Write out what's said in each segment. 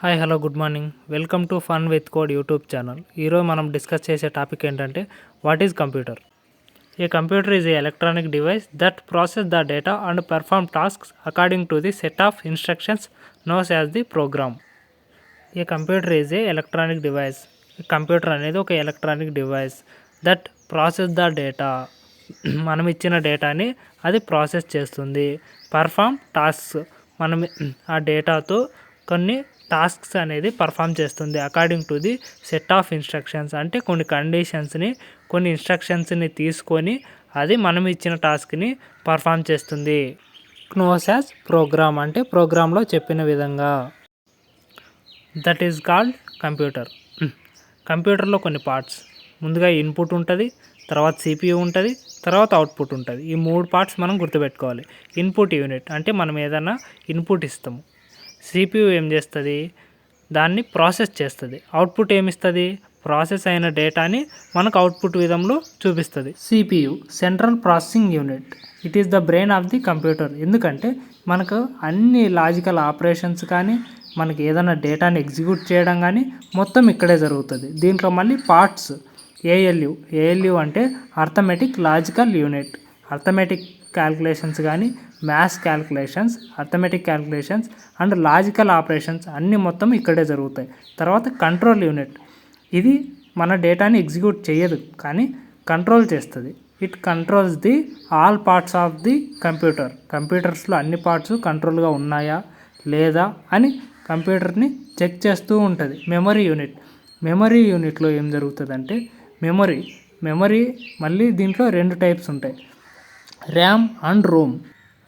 Hi hello good morning welcome to fun with code YouTube channel. ఈరోజు మనం discuss చేసే topic ఏంటంటే what is computer. A computer is a electronic device that process the data and perform tasks according to the set of instructions knows as the program. A computer is a electronic device. Computer అనేది ఒక electronic device that process the data, మనం ఇచ్చిన డేటాని అది process చేస్తుంది. Perform tasks, మనం ఆ డేటాతో కొన్ని టాస్క్స్ అనేది పర్ఫామ్ చేస్తుంది. According to the set of instructions అంటే కొన్ని కండిషన్స్ని, కొన్ని ఇన్స్ట్రక్షన్స్ని తీసుకొని అది మనం ఇచ్చిన టాస్క్ని పర్ఫామ్ చేస్తుంది. నోస్ యాజ్ ప్రోగ్రామ్ అంటే ప్రోగ్రాంలో చెప్పిన విధంగా. That is called computer. కంప్యూటర్లో కొన్ని పార్ట్స్, ముందుగా ఇన్పుట్ ఉంటుంది, తర్వాత సిపియు ఉంటుంది, తర్వాత అవుట్పుట్ ఉంటుంది. ఈ 3 పార్ట్స్ మనం గుర్తుపెట్టుకోవాలి. ఇన్పుట్ యూనిట్ అంటే మనం ఏదైనా ఇన్పుట్ ఇస్తాము. సిపియు ఏం చేస్తుంది, దాన్ని ప్రాసెస్ చేస్తుంది. అవుట్పుట్ ఏమిస్తుంది, ప్రాసెస్ అయిన డేటాని మనకు అవుట్పుట్ విధంలో చూపిస్తుంది. CPU central processing unit, it is the brain of the computer. ఎందుకంటే మనకు అన్ని లాజికల్ ఆపరేషన్స్ కానీ, మనకి ఏదైనా డేటాని ఎగ్జిక్యూట్ చేయడం కానీ మొత్తం ఇక్కడే జరుగుతుంది. దీంట్లో మళ్ళీ పార్ట్స్ ఏఎల్యు అంటే arithmetic logical unit. Arithmetic calculations కానీ, maths calculations, arithmetic calculations and logical operations అన్నీ మొత్తం ఇక్కడే జరుగుతాయి. తర్వాత కంట్రోల్ యూనిట్, ఇది మన డేటాని ఎగ్జిక్యూట్ చేయదు కానీ కంట్రోల్ చేస్తుంది. It controls the all parts of the computer. కంప్యూటర్స్లో అన్ని పార్ట్స్ కంట్రోల్గా ఉన్నాయా లేదా అని కంప్యూటర్ని చెక్ చేస్తూ ఉంటుంది. మెమరీ యూనిట్లో ఏం జరుగుతుందంటే మెమరీ మళ్ళీ దీంట్లో 2 టైప్స్ ఉంటాయి, RAM and Rome.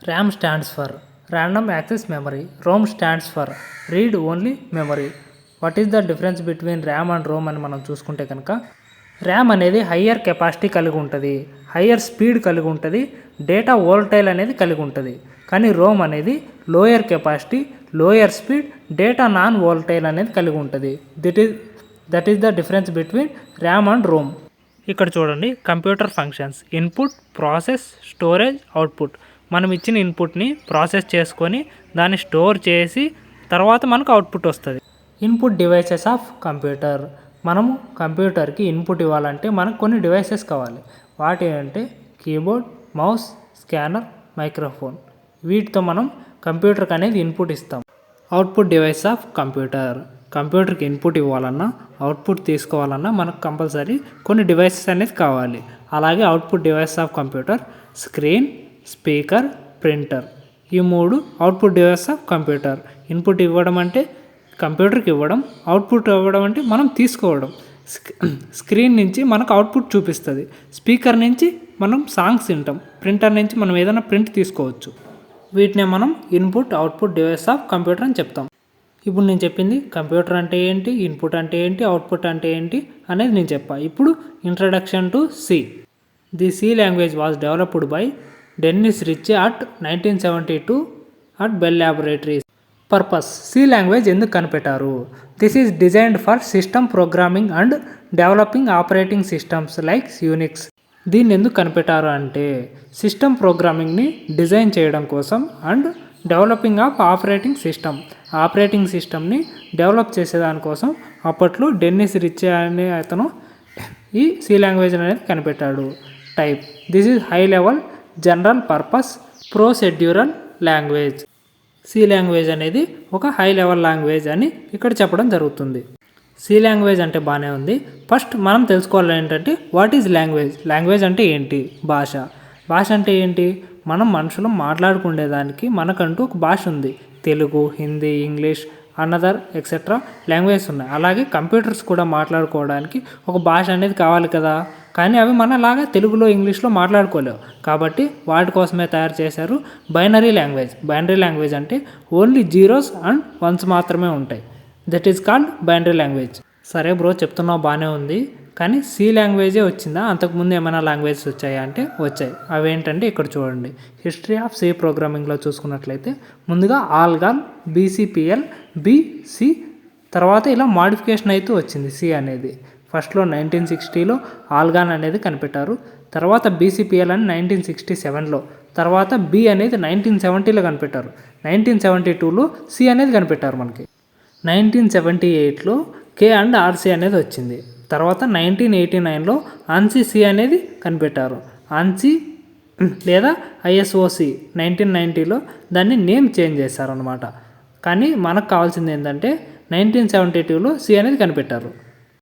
RAM stands for random access memory, Rome stands for read only memory. What is the difference between RAM and Rome అని మనం చూసుకుంటే కనుక, ర్యామ్ అనేది హయ్యర్ కెపాసిటీ కలిగి ఉంటుంది, హయ్యర్ స్పీడ్ కలిగి ఉంటుంది, డేటా వోల్టైల్ అనేది కలిగి ఉంటుంది. కానీ రోమ్ అనేది lower capacity, lower speed, data non volatile అనేది కలిగి ఉంటుంది. That is the difference between RAM and Rome. ఇక్కడ చూడండి, computer functions input, process, storage, output. మనం ఇచ్చిన ఇన్పుట్ని ప్రాసెస్ చేసుకొని దాన్ని స్టోర్ చేసి తర్వాత మనకు అవుట్పుట్ వస్తుంది. Input devices of computer. మనము కంప్యూటర్కి ఇన్పుట్ ఇవ్వాలంటే మనకు కొన్ని డివైసెస్ కావాలి. వాటి అంటే కీబోర్డ్, మౌస్, స్కానర్, మైక్రోఫోన్. వీటితో మనం కంప్యూటర్కి అనేది ఇన్పుట్ ఇస్తాం. Output device of computer. కంప్యూటర్కి ఇన్పుట్ ఇవ్వాలన్నా, అవుట్పుట్ తీసుకోవాలన్నా మనకు కంపల్సరీ కొన్ని డివైసెస్ అనేది కావాలి. అలాగే output device of computer screen, speaker, printer. ఈ 3 output device of computer. Input ఇవ్వడం అంటే కంప్యూటర్కి ఇవ్వడం, అవుట్పుట్ ఇవ్వడం అంటే మనం తీసుకోవడం. స్క్రీన్ నుంచి మనకు అవుట్పుట్ చూపిస్తుంది, స్పీకర్ నుంచి మనం సాంగ్స్ వింటాం, ప్రింటర్ నుంచి మనం ఏదైనా ప్రింట్ తీసుకోవచ్చు. వీటినే మనం input, output device of computer అని చెప్తాం. ఇప్పుడు నేను చెప్పింది కంప్యూటర్ అంటే ఏంటి, ఇన్పుట్ అంటే ఏంటి, అవుట్పుట్ అంటే ఏంటి అనేది నేను చెప్పాను. ఇప్పుడు introduction to C. The C language was developed by Dennis Ritchie at 1972 at Bell laboratories. Purpose, C language ఎందుకు కనిపెట్టారు? This is designed for system programming and developing operating systems like Unix. దీన్ని ఎందుకు కనిపెట్టారు అంటే సిస్టమ్ ప్రోగ్రామింగ్ని design చేయడం కోసం and developing of operating సిస్టమ్ని డెవలప్ చేసేదానికోసం అప్పట్లో డెన్నిస్ రిచ్ అనే అతను ఈ సి లాంగ్వేజ్ అనేది కనిపెట్టాడు. Type, this is high level general purpose procedural language. C language అనేది ఒక హై లెవెల్ లాంగ్వేజ్ అని ఇక్కడ చెప్పడం జరుగుతుంది. సి లాంగ్వేజ్ అంటే బాగానే ఉంది. ఫస్ట్ మనం తెలుసుకోవాలి ఏంటంటే వాట్ ఈజ్ లాంగ్వేజ్. లాంగ్వేజ్ అంటే ఏంటి? భాష అంటే ఏంటి? మనం మనుషులు మాట్లాడుకునేదానికి మనకంటూ ఒక భాష ఉంది. Telugu, Hindi, English, another etcetera languages ఉన్నాయి. అలాగే కంప్యూటర్స్ కూడా మాట్లాడుకోవడానికి ఒక భాష అనేది కావాలి కదా, కానీ అవి మనలాగా తెలుగులో, ఇంగ్లీష్లో మాట్లాడుకోలేవు. కాబట్టి వాటి కోసమే తయారు చేశారు బైనరీ లాంగ్వేజ్ అంటే ఓన్లీ జీరోస్ అండ్ వన్స్ మాత్రమే ఉంటాయి. That is called binary language. సరే బ్రో, చెప్తున్నావు బాగానే ఉంది, కానీ సి లాంగ్వేజే వచ్చిందా? అంతకుముందు ఏమైనా లాంగ్వేజెస్ వచ్చాయా అంటే వచ్చాయి. అవేంటంటే ఇక్కడ చూడండి, హిస్టరీ ఆఫ్ సి ప్రోగ్రామింగ్లో చూసుకున్నట్లయితే ముందుగా ఆల్గాల్, బీసీపీఎల్, బీసీ, తర్వాత ఇలా మాడిఫికేషన్ అయితే వచ్చింది సి అనేది. ఫస్ట్లో 1960లో ఆల్గాన్ అనేది కనిపెట్టారు, తర్వాత బీసీపీఎల్ అని 1967లో, తర్వాత బి అనేది 1970లో కనిపెట్టారు, 1972లో సి అనేది కనిపెట్టారు మనకి. 1978లో కే అండ్ ఆర్సీ అనేది వచ్చింది. తర్వాత 1989లో ఆన్సీ సి అనేది కనిపెట్టారు. ఆన్సీ లేదా ఐఎస్ఓసి 1990లో దాన్ని నేమ్ చేంజ్ చేశారనమాట. కానీ మనకు కావాల్సింది ఏంటంటే 1972లో సి అనేది కనిపెట్టారు.